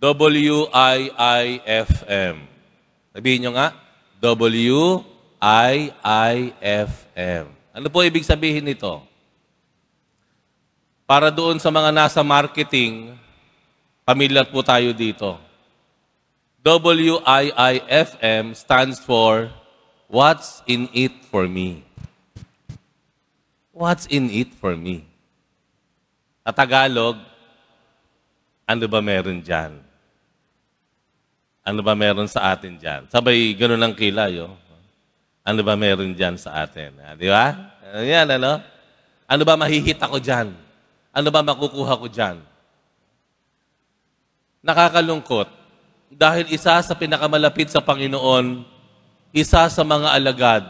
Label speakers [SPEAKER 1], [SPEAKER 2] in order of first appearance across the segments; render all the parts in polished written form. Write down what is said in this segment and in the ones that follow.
[SPEAKER 1] W-I-I-F-M. Sabihin nyo nga, W-I-I-F-M. Ano po ibig sabihin nito? Para doon sa mga nasa marketing, familiar po tayo dito. W-I-I-F-M stands for What's in it for me? What's in it for me? Sa Tagalog, ano ba meron dyan? Ano ba meron sa atin dyan? Sabay, gano'n ang kilay, oh. Ano ba meron dyan sa atin? Di ba? Yan, ano? Ano ba mahihita ko dyan? Ano ba makukuha ko dyan? Nakakalungkot. Dahil isa sa pinakamalapit sa Panginoon, isa sa mga alagad,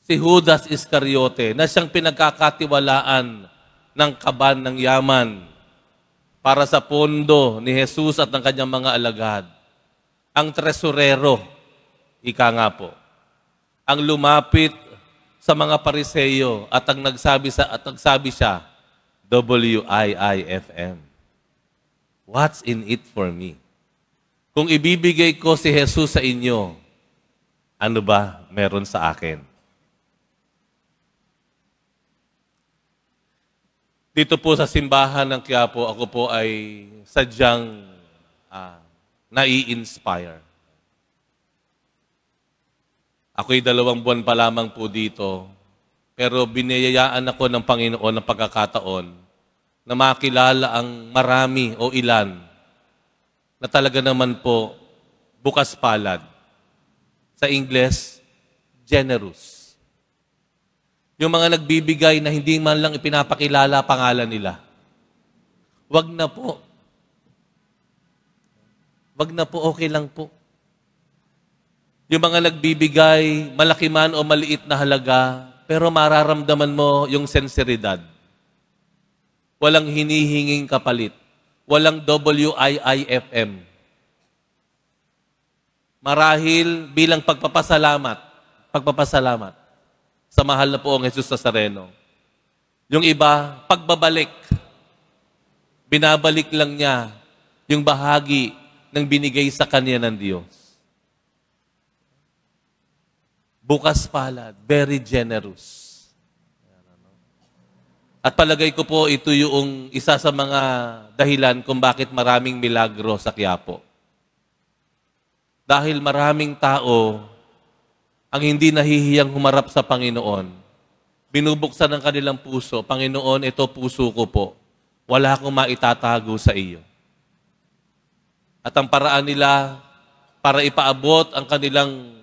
[SPEAKER 1] si Judas Iscariote, na siyang pinagkakatiwalaan ng kaban ng yaman para sa pondo ni Jesus at ng kanyang mga alagad. Ang tresurero, ika nga po, ang lumapit sa mga Pariseyo at ang nagsabi siya, W-I-I-F-M. What's in it for me? Kung ibibigay ko si Jesus sa inyo, ano ba meron sa akin? Dito po sa simbahan ng Quiapo, ako po ay sadyang nai-inspire. Ako'y 2 buwan pa lamang po dito, pero biniyayaan ako ng Panginoon ng pagkakataon na makilala ang marami o ilan na talaga naman po bukas palad. Sa Ingles, generous. Yung mga nagbibigay na hindi man lang ipinapakilala pangalan nila. Wag na po. Wag na po, okay lang po. Yung mga nagbibigay, malaki man o maliit na halaga, pero mararamdaman mo yung sinseridad. Walang hinihinging kapalit. Walang W-I-I-F-M. Marahil bilang pagpapasalamat sa mahal na poong Jesus Nazareno. Yung iba, pagbabalik. Binabalik lang niya yung bahagi ng binigay sa kanya ng Diyos. Bukas palad, very generous. At palagay ko po, ito yung isa sa mga dahilan kung bakit maraming milagro sa Quiapo. Dahil maraming tao ang hindi nahihiyang humarap sa Panginoon. Binubuksan ng kanilang puso, Panginoon, ito puso ko po. Wala akong maitatago sa iyo. At ang paraan nila para ipaabot ang kanilang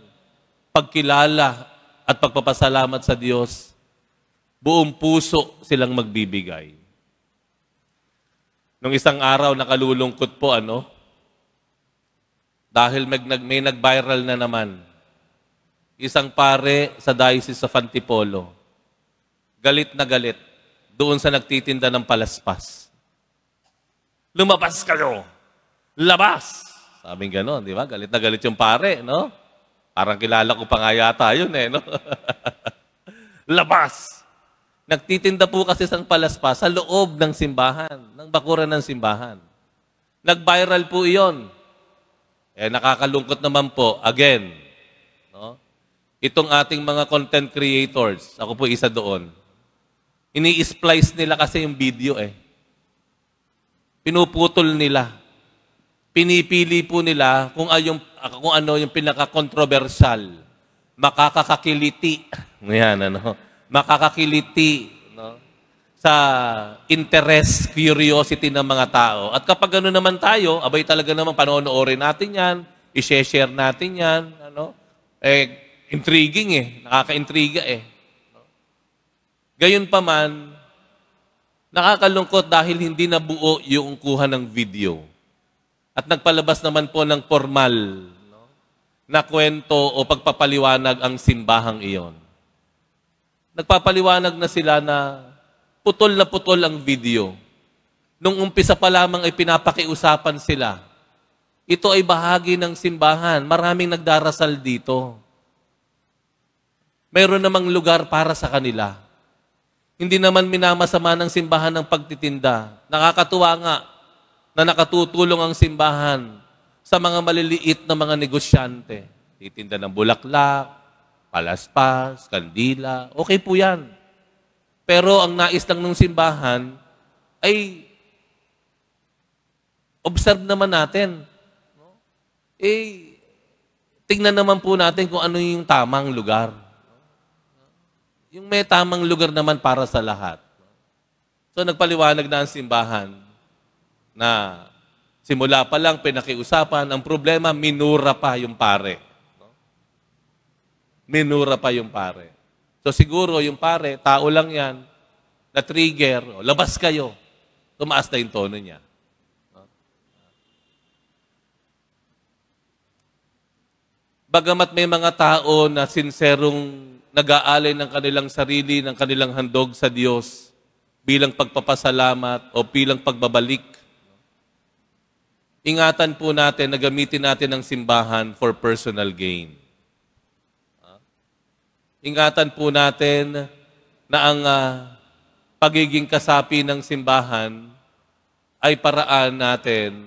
[SPEAKER 1] pagkilala at pagpapasalamat sa Diyos, buong puso silang magbibigay. Nung isang araw, nakalulungkot po, dahil may nag-viral na naman. Isang pare sa Diocese of Antipolo, galit na galit doon sa nagtitinda ng palaspas. Lumabas kayo! Labas! Sabing gano'n, di ba? Galit na galit yung pare, no? Parang kilala ko pa nga yata yun, no? Labas! Nagtitinda po kasi ng palaspas sa loob ng simbahan, ng bakuran ng simbahan. Nag-viral po iyon. Nakakalungkot naman po, again, no? Itong ating mga content creators, ako po isa doon, ini-splice nila kasi yung video Pinuputol nila. Pinipili po nila kung ano yung pinaka-controversial. Makakakiliti. Yan, makakakiliti, sa interest, curiosity ng mga tao. At kapag gano'n naman tayo, abay talaga naman panonoorin natin yan, i-share natin yan, intriguing nakaka-intriga Gayon pa man, nakakalungkot dahil hindi nabuo yung kuha ng video. At nagpalabas naman po ng formal na kwento o pagpapaliwanag ang simbahang iyon. Nagpapaliwanag na sila na putol ang video. Nung umpisa pa lamang ay pinapakiusapan sila. Ito ay bahagi ng simbahan. Maraming nagdarasal dito. Mayroon namang lugar para sa kanila. Hindi naman minamasama ng simbahan ng pagtitinda. Nakakatuwa nga. na nakatutulong ang simbahan sa mga maliliit na mga negosyante. Titinda ng bulaklak, palaspas, kandila, okay po yan. Pero ang nais lang ng simbahan ay observe naman natin. Tingnan naman po natin kung ano yung tamang lugar. Yung may tamang lugar naman para sa lahat. So nagpaliwanag na ang simbahan na simula pa lang pinakiusapan, ang problema, minura pa yung pare. Minura pa yung pare. So siguro yung pare, tao lang yan, na-trigger, labas kayo. Tumaas na yung tono niya. Bagamat may mga tao na sinserong nag-aalay ng kanilang sarili, ng kanilang handog sa Diyos bilang pagpapasalamat o bilang pagbabalik, ingatan po natin na gamitin natin ang simbahan for personal gain. Ingatan po natin na ang pagiging kasapi ng simbahan ay paraan natin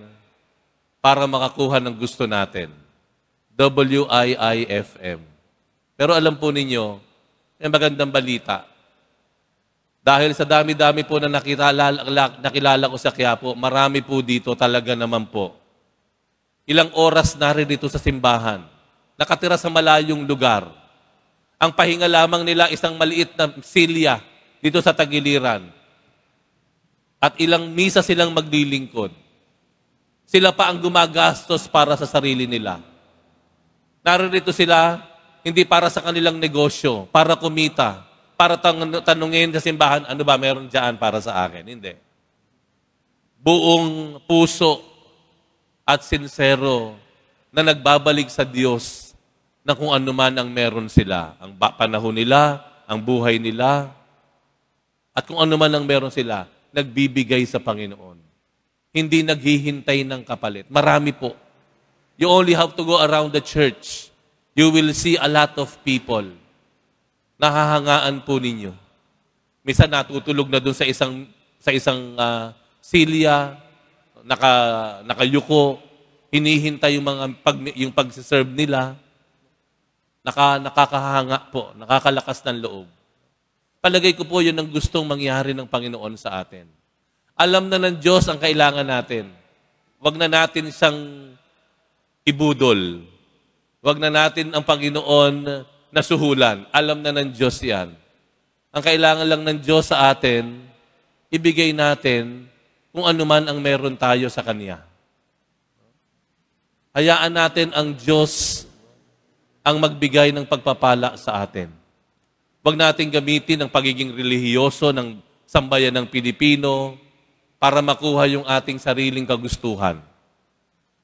[SPEAKER 1] para makakuha ng gusto natin. WIIFM. Pero alam po ninyo, may magandang balita. Dahil sa dami-dami po na nakilala ko sa Quiapo, marami po dito talaga naman po. Ilang oras na rin dito sa simbahan. Nakatira sa malayong lugar. Ang pahinga lamang nila isang maliit na silya dito sa tagiliran. At ilang misa silang maglilingkod. Sila pa ang gumagastos para sa sarili nila. Naririto sila hindi para sa kanilang negosyo, para kumita, para tanungin sa simbahan, ano ba meron dyan para sa akin? Hindi. Buong puso at sincero na nagbabalik sa Diyos na kung ano man ang meron sila. Ang panahon nila, ang buhay nila, at kung ano man ang meron sila, nagbibigay sa Panginoon. Hindi naghihintay ng kapalit. Marami po. You only have to go around the church. You will see a lot of people. Nahahangaan po ninyo. Minsan natutulog na doon sa isang silya, nakayuko, hinihintay yung pag-serve nila. Nakakahanga po, nakakalakas ng loob. Palagay ko po yun ang gustong mangyari ng Panginoon sa atin. Alam na ng Diyos ang kailangan natin. Huwag na natin siyang ibudol. Huwag na natin ang Panginoon na suhulan. Alam na ng Diyos yan. Ang kailangan lang ng Diyos sa atin, ibigay natin kung ano man ang meron tayo sa Kanya. Hayaan natin ang Diyos ang magbigay ng pagpapala sa atin. Huwag natin gamitin ang pagiging relihiyoso ng sambayan ng Pilipino para makuha yung ating sariling kagustuhan.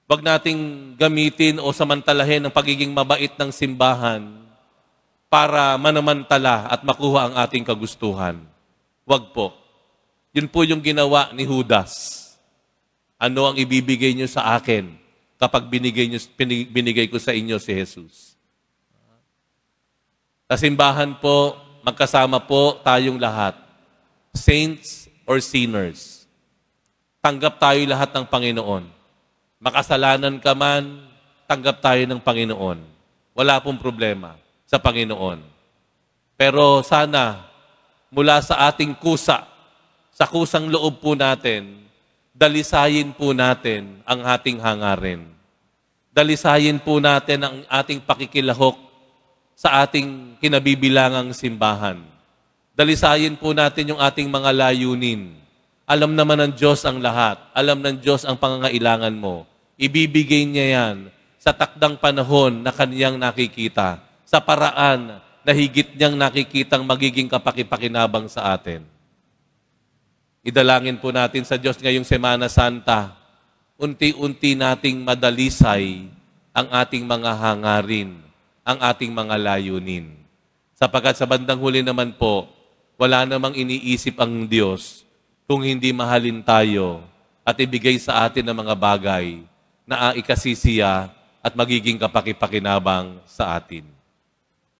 [SPEAKER 1] Huwag nating gamitin o samantalahin ang pagiging mabait ng simbahan para manamantala at makuha ang ating kagustuhan. Huwag po. Yun po yung ginawa ni Judas. Ano ang ibibigay niyo sa akin kapag binigay ko sa inyo si Jesus? Sa simbahan po, magkasama po tayong lahat. Saints or sinners. Tanggap tayo lahat ng Panginoon. Makasalanan ka man, tanggap tayo ng Panginoon. Wala pong problema sa Panginoon. Pero sana, mula sa ating kusa, sa kusang loob po natin, dalisayin po natin ang ating hangarin. Dalisayin po natin ang ating pakikilahok sa ating kinabibilangang simbahan. Dalisayin po natin yung ating mga layunin. Alam naman ng Diyos ang lahat. Alam ng Diyos ang pangangailangan mo. Ibibigay niya yan sa takdang panahon na kaniyang nakikita, sa paraan na higit niyang nakikitang magiging kapakipakinabang sa atin. Idalangin po natin sa Diyos ngayong Semana Santa, unti-unti nating madalisay ang ating mga hangarin, ang ating mga layunin. Sapagkat sa bandang huli naman po, wala namang iniisip ang Diyos kung hindi mahalin tayo at ibigay sa atin ang mga bagay na ikasisiya at magiging kapakipakinabang sa atin.